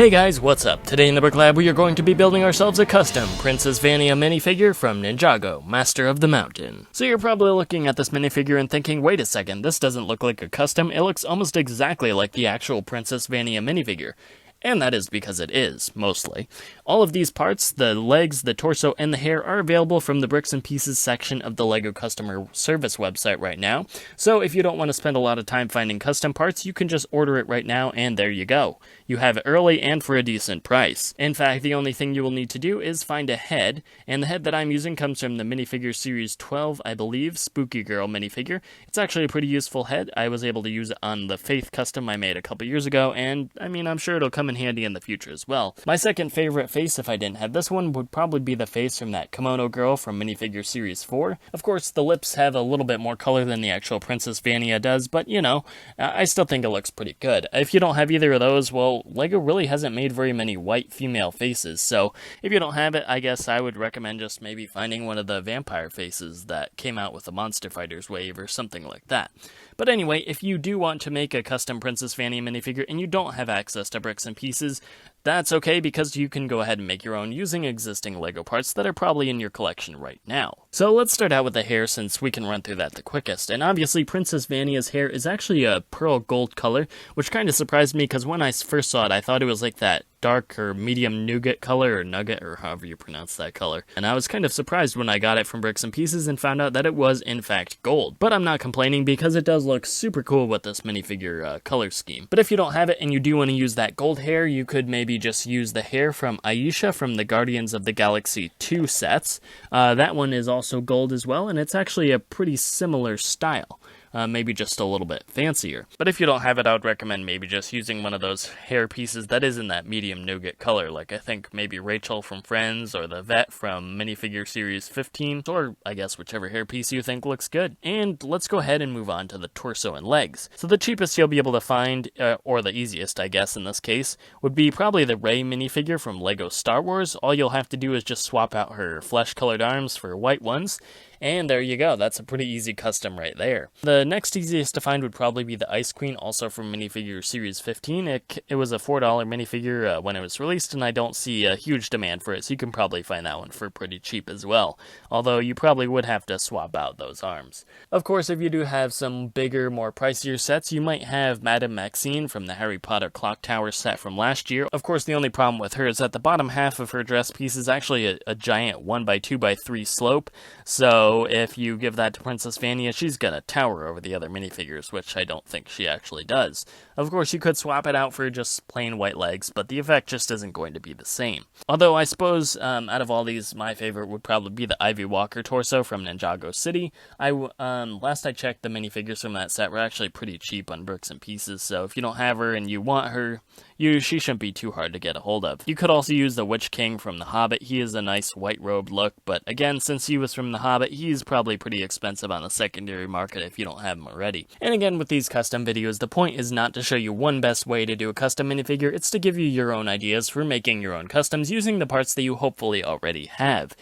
Hey guys, what's up? Today in the Brick Lab we are going to be building ourselves a custom Princess Vania minifigure from Ninjago, Master of the Mountain. So you're probably looking at this minifigure and thinking, wait a second, this doesn't look like a custom, it looks almost exactly like the actual Princess Vania minifigure. And that is because it is, mostly. All of these parts, the legs, the torso, and the hair are available from the Bricks and Pieces section of the LEGO customer service website right now. So if you don't want to spend a lot of time finding custom parts, you can just order it right now and there you go. You have it early and for a decent price. In fact, the only thing you will need to do is find a head, and the head that I'm using comes from the minifigure series 12, I believe, Spooky Girl minifigure. It's actually a pretty useful head. I was able to use it on the Faith custom I made a couple years ago, and I mean, I'm sure it'll come in handy in the future as well. My second favorite face, if I didn't have this one, would probably be the face from that Kimono Girl from minifigure series 4. Of course, the lips have a little bit more color than the actual Princess Vania does, but you know, I still think it looks pretty good. If you don't have either of those, well, LEGO really hasn't made very many white female faces, so if you don't have it, I guess I would recommend just maybe finding one of the vampire faces that came out with the Monster Fighters wave or something like that. But anyway, if you do want to make a custom Princess Vania minifigure and you don't have access to Bricks and Pieces, that's okay because you can go ahead and make your own using existing LEGO parts that are probably in your collection right now. So let's start out with the hair since we can run through that the quickest. And obviously Princess Vania's hair is actually a pearl gold color, which kind of surprised me because when I first saw it, I thought it was like that dark or medium nougat color or nugget or however you pronounce that color. And I was kind of surprised when I got it from Bricks and Pieces and found out that it was in fact gold. But I'm not complaining because it does look super cool with this minifigure color scheme. But if you don't have it and you do want to use that gold hair, you could maybe just use the hair from Aisha from the Guardians of the Galaxy 2 sets. That one is also gold as well, and it's actually a pretty similar style. Maybe just a little bit fancier. But if you don't have it, I would recommend maybe just using one of those hair pieces that is in that medium nougat color, like I think maybe Rachel from Friends or the Vet from minifigure series 15, or I guess whichever hair piece you think looks good. And let's go ahead and move on to the torso and legs. So the cheapest you'll be able to find, or the easiest I guess in this case, would be probably the Rey minifigure from LEGO Star Wars. All you'll have to do is just swap out her flesh-colored arms for white ones. And there you go, that's a pretty easy custom right there. The next easiest to find would probably be the Ice Queen, also from minifigure series 15. It was a $4 minifigure when it was released, and I don't see a huge demand for it, so you can probably find that one for pretty cheap as well. Although you probably would have to swap out those arms. Of course, if you do have some bigger, more pricier sets, you might have Madame Maxine from the Harry Potter Clock Tower set from last year. Of course, the only problem with her is that the bottom half of her dress piece is actually a giant 1x2x3 slope, so if you give that to Princess Vania, she's gonna tower over the other minifigures, which I don't think she actually does. Of course, you could swap it out for just plain white legs, but the effect just isn't going to be the same. Although I suppose, out of all these, my favorite would probably be the Ivy Walker torso from Ninjago City. Last I checked, the minifigures from that set were actually pretty cheap on Bricks and Pieces, so if you don't have her and you want her, she shouldn't be too hard to get a hold of. You could also use the Witch King from The Hobbit. He is a nice white robed look, but again, since he was from The Hobbit, he's probably pretty expensive on the secondary market if you don't have him already. And again, with these custom videos, the point is not to show you one best way to do a custom minifigure, it's to give you your own ideas for making your own customs using the parts that you hopefully already have.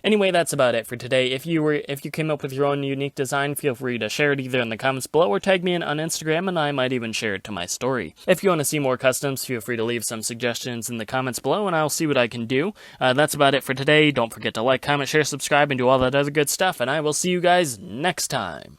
Anyway, that's about it for today. If you came up with your own unique design, feel free to share it either in the comments below or tag me in on Instagram and I might even share it to my story. If you want to see more customs, feel free to leave some suggestions in the comments below and I'll see what I can do. That's about it for today. Don't forget to like, comment, share, subscribe, and do all that other good stuff, and I will see you guys next time.